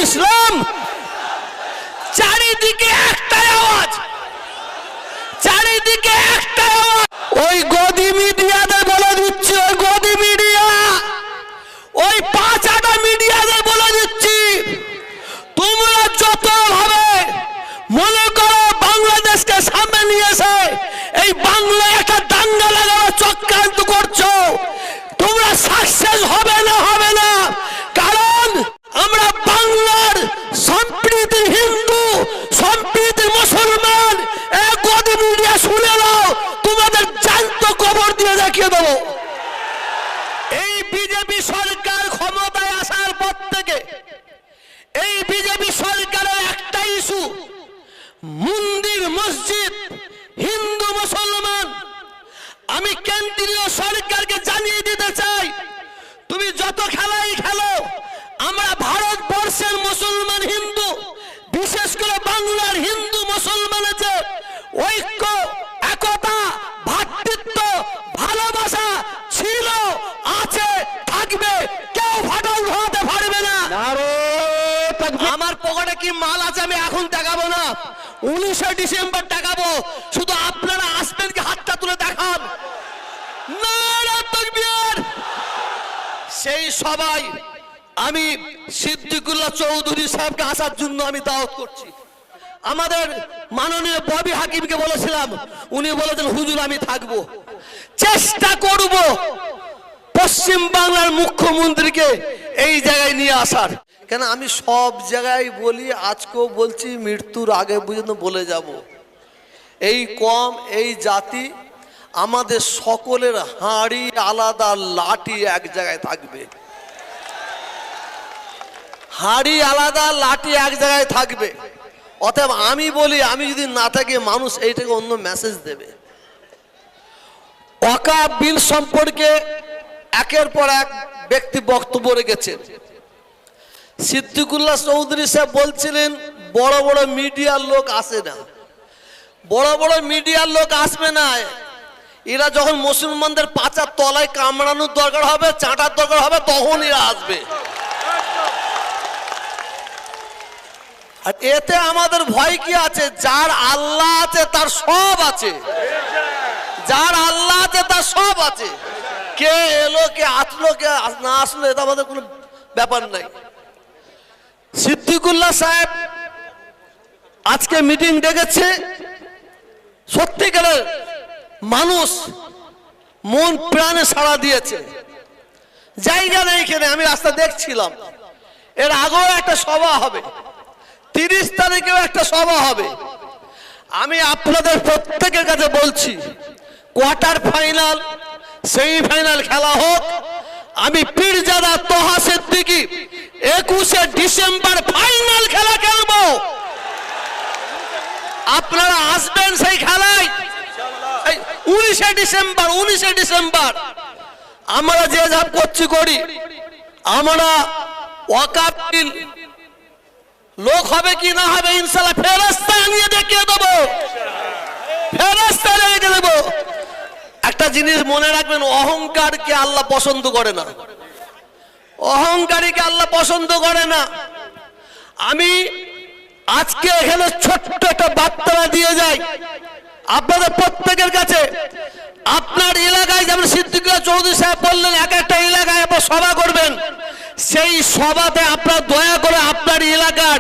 ইসলাম। চারিদিকে একটাই আওয়াজ, চারিদিকে একটাই আওয়াজ। ওই গদি মিডিয়াদের বলে দিচ্ছি, ওই গদি মিডিয়া, ওই 5-8 মিডিয়াদের বলে দিচ্ছি, তোমরা যত ভাবে মনে করো বাংলাদেশকে সামনে নিয়ে এসে এই বাংলায় একটা দাঙ্গা লাগানো চক্রান্ত করছো, তোমরা সাকসেস হবে না, হবে না। কারণ আমরা বাংলার সম্প্রীতি হিন্দু, সম্প্রীতি মুসলমান। এক গদি মিডিয়া শুনে নাও, তোমাদের জ্যান্ত কবর দিয়ে দেখিয়ে দেবো। এই বিজেপি সরকার ক্ষমতায় আসার পর থেকে এই বিজেপি সরকারের একটা ইস্যু, মন্দির মসজিদ হিন্দু মুসলমান। আমি কেন্দ্রীয় সরকারকে জানিয়ে দিতে চাই, তুমি যত খেলাই খেলো, আমরা ভারতবর্ষের মুসলমান হিন্দু, বিশেষ করে বাংলার হিন্দু মুসলমানের যে ঐক্য, একতা, ভ্রাতৃত্ব, ভালোবাসা ছিল, আছে, থাকবে, কেউ ফাটল ধরাতে পারবে না। আমার পকেটে কি মাল আছে আমি এখন দেখাবো না, 19শে ডিসেম্বর দেখাবো। শুধু আপনারা আসবেন কি হাতটা তুলে দেখান। নারা তাকবীর। সেই সবাই আমি সিদ্দিকুল্লাহ চৌধুরী সাহেবকে আসার জন্য আমি দাওয়াত করছি। আমাদের মাননীয় ববি হাকিমকে বলেছিলাম, উনি বলেছেন হুজুর আমি থাকবো। চেষ্টা করব পশ্চিম বাংলার মুখ্যমন্ত্রীকে এই জায়গায় নিয়ে আসার। কেন আমি সব জায়গায় বলি, আজকেও বলছি, মৃত্যুর আগে পর্যন্ত বলে যাব, এই কম, এই জাতি, আমাদের সকলের হাঁড়ি আলাদা, লাঠি এক জায়গায় থাকবে। হাঁড়ি আলাদা, লাঠি এক জায়গায় থাকবে। অতএব আমি বলি, আমি যদি না থাকি, মানুষ এইটাকে অন্য মেসেজ দেবে। ওয়াকফ বিল সম্পর্কে একের পর এক ব্যক্তি বক্তব্য রেখেছেন। সিদ্দিকুল্লাহ চৌধুরী সাহেব বলছিলেন বড় বড় মিডিয়ার লোক আসে না, বড় বড় মিডিয়ার লোক আসবে না। এরা যখন মুসলমানদের পাচার তলায় কামড়ানোর দরকার হবে, চাটার দরকার হবে, তখন এরা আসবে। আর এতে আমাদের ভয় কি আছে? যার আল্লাহ আছে তার সব আছে, যার আল্লাহ আছে তার সব আছে। কে এলো, কে আসলো, কে না আসলো, এটা আমাদের কোনো ব্যাপার নাই। সিদ্দিকুল্লাহ সাহেব আজকে মিটিং ডেকেছে, সত্যিকারের মানুষ মন প্রাণে সাড়া দিয়েছে। জায়গা নেই এখানে, আমি রাস্তা দেখছিলাম। এর আগেও একটা সভা হবে, 30 তারিখেও একটা সভা হবে। আমি আপনাদের প্রত্যেকের কাছে বলছি, কোয়ার্টার ফাইনাল, সেমিফাইনাল খেলা হোক। আমি পীরজাদা তোহা সিদ্দিকী 21শে ডিসেম্বর ফাইনাল খেলা খেলবো। আপনারা আসবেন সেই খেলায়। 19শে ডিসেম্বর আমরা যে যা করছি করি, আমরা ওয়াকফ বিল লোক হবে কি না হবে ইনশাআল্লাহ ফেরেশতা নিয়ে দেখিয়ে দেবো, ফেরেশতা রেখে দেবো। একটা জিনিস মনে রাখবেন, অহংকারকে আল্লাহ পছন্দ করে না, অহংকারীকে আল্লাহ পছন্দ করে না। আমি আজকে এখানে ছোট্ট একটা বার্তা দিয়ে যাই আপনাদের প্রত্যেকের কাছে। আপনার এলাকায় যেমন সিদ্দিকুল্লাহ চৌধুরী সাহেব বললেন, এক একটা এলাকায় আপনার সভা করবেন, সেই সভাতে আপনার দয়া করে আপনার এলাকার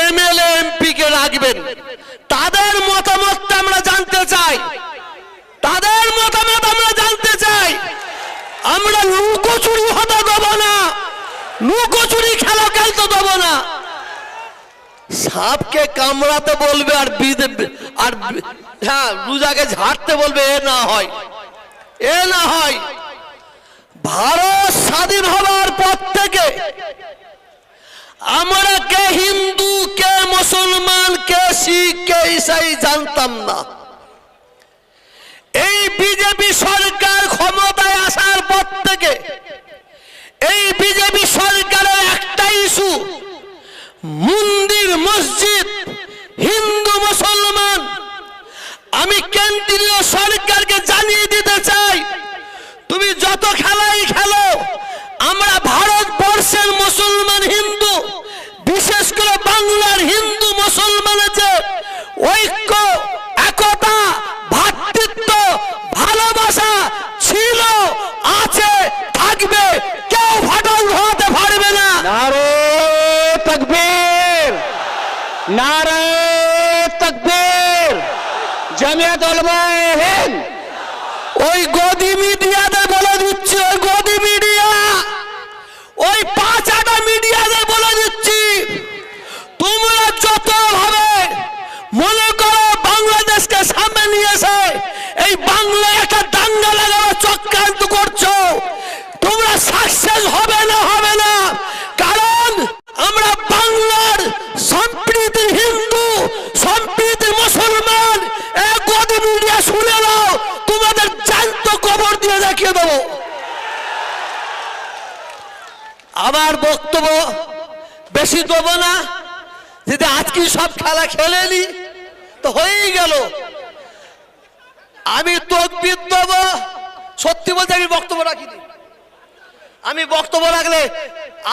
এমএলএ এমপি কে রাখবেন। তাদের মতামতটা আমরা জানতে চাই, তাদের মতামত আমরা জানতে চাই। আমরা লুকোচুরি হতে দেবো না, লুকোচুরি খেলা খেলতে দেবো না। সাপকে কামড়াতে বলবে আর হ্যাঁ রোজাকে ঝাড়তে বলবে, এ না হয়, এ না হয়। ভারত স্বাধীন হওয়ার পর থেকে আমরা কে হিন্দু, কে মুসলমান, কে শিখ, কে ঈসাই জানতাম না। এই বিজেপি সরকার ক্ষমতায় আসার পর থেকে এই বিজেপি সরকারের একটা ইস্যু, মন্দির মসজিদ হিন্দু মুসলমান। আমি কেন্দ্রীয় সরকারকে জানিয়ে দিতে চাই, তুমি যত খেলাই খেলো, আমরা ভারতবর্ষের মুসলমান হিন্দু, বিশেষ ঐক্য, একতা, ভ্রাতৃত্ব, ভালোবাসা ছিল, আছে, থাকবে। কেউ ফাটল ধরাতে পারবে না। নারে তাকবীর, নারে তাকবীর, জামিয়াত উলামায়ে হিন্দ। ওই গদি মিডিয়াদের বলে দিচ্ছি, ওই গদি মিডিয়া, ওই 5-8টা মিডিয়াদের বলে দিচ্ছি, তোমরা যত ভাবে মনে করো বাংলাদেশকে সামনে নিয়ে এসে এই বাংলায় একটা দাঙ্গা লাগাবার চক্রান্ত করছো, তোমরা সাকসেস হবে না, হবে না। কারণ আমরা বাংলার সম্প্রীতি হিন্দু, সম্প্রীতি মুসলমান। এক গদি মিডিয়া শুনে নাও, তোমাদের জ্যান্ত কবর দিয়ে দেখিয়ে দেবো। আমার বক্তব্য বেশি দেবো না, যদি আজকে সব খেলা খেলে নি তো হয়েই গেল। আমি তকবীর দেব, সত্যি বলতে আমি বক্তব্য রাখিনি। আমি বক্তব্য রাখলে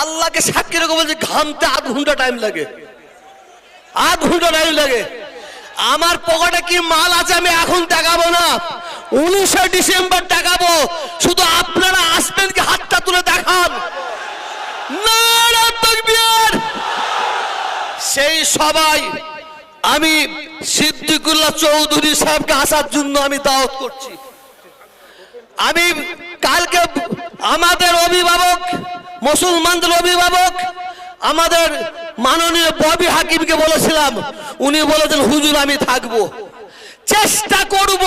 আল্লাহকে সাক্ষী রেখে বলছি, ঘামতে আধ ঘন্টা টাইম লাগে, আধ ঘন্টা টাইম লাগে। আমার পকেটে কি মাল আছে আমি এখন দেখাবো না, 19শে ডিসেম্বর দেখাবো। শুধু আপনারা আসবেন কি হাতটা তুলে দেখান। নারে তাকবীর। সেই সবাই আমি সিদ্দিকুল্লাহ চৌধুরী সাহেবকে আসার জন্য আমি দাওয়াত করছি। আমি কালকে আমাদের অভিভাবক, মুসলমানদের অভিভাবক, আমাদের মাননীয় ববি হাকিমকে বলেছিলাম, উনি বলেছেন হুজুর আমি থাকবো। চেষ্টা করব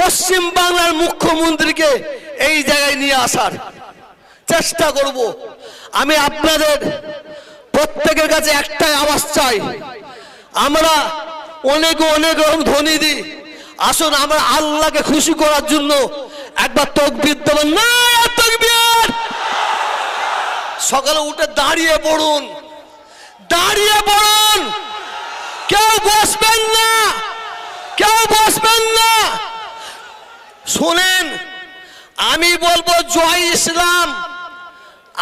পশ্চিম বাংলার মুখ্যমন্ত্রীকে এই জায়গায় নিয়ে আসার চেষ্টা করব। আমি আপনাদের প্রত্যেকের কাছে একটাই আওয়াজ চাই, আমরা অনেক অনেক রকম ধ্বনি দিই, আসুন আমরা আল্লাহকে খুশি করার জন্য একবার তাকবীর দেবেন। না তাকবীর। সকালে উঠে দাঁড়িয়ে পড়ুন, দাঁড়িয়ে পড়ুন, কেউ বসবেন না, কেউ বসবেন না। শোনেন, আমি বলবো জয় ইসলাম।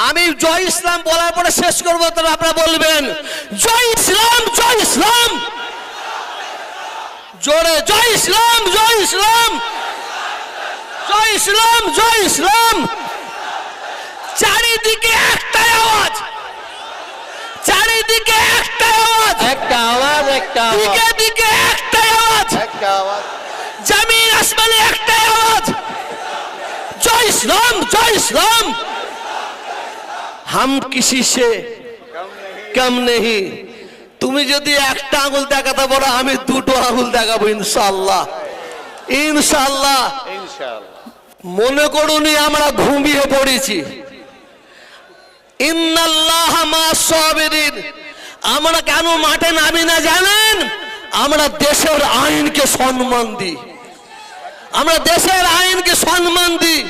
আমি জয় ইসলাম বলার পরে শেষ করবো, তবে আপনারা বলবেন জয় ইসলাম, জয় ইসলাম, জোরে জয় ইসলাম, জয় ইসলাম, জয় ইসলাম, জয় ইসলাম। চারিদিকে একটাই আওয়াজ, চারিদিকে একটাই আওয়াজ, একটা আওয়াজ, একটা দিকে দিকে একটাই আওয়াজ, একটা আওয়াজ, জমিন আসমানে একটাই আওয়াজ, জয় ইসলাম, জয় ইসলাম। हम किसी से कम नहीं। তুমি যদি একটা আঙুল দেখাতে পারো, আমি দুটো আঙুল দেখাবো ইনশাআল্লাহ, ইনশাআল্লাহ। মনে করুনি আমরা ঘুমিয়ে পড়েছি। ইন্নাল্লাহ মা'আস সাবিরিন। আমরা কেন মাঠে নামি না জানেন? আমরা দেশের আইনকে সম্মান দিই, আমরা দেশের আইনকে সম্মান দিই।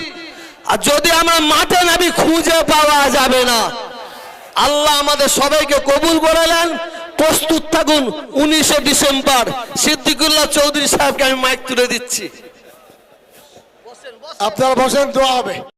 আর যদি আমরা মাঠে নামি খুঁজে পাওয়া যাবে না। আল্লাহ আমাদের সবাইকে কবুল করে নেন। প্রস্তুত থাকুন 19শে ডিসেম্বর। সিদ্দিকুল্লাহ চৌধুরী সাহেবকে আমি মাইক তুলে দিচ্ছি। আপনারা বসেন, দোয়া হবে।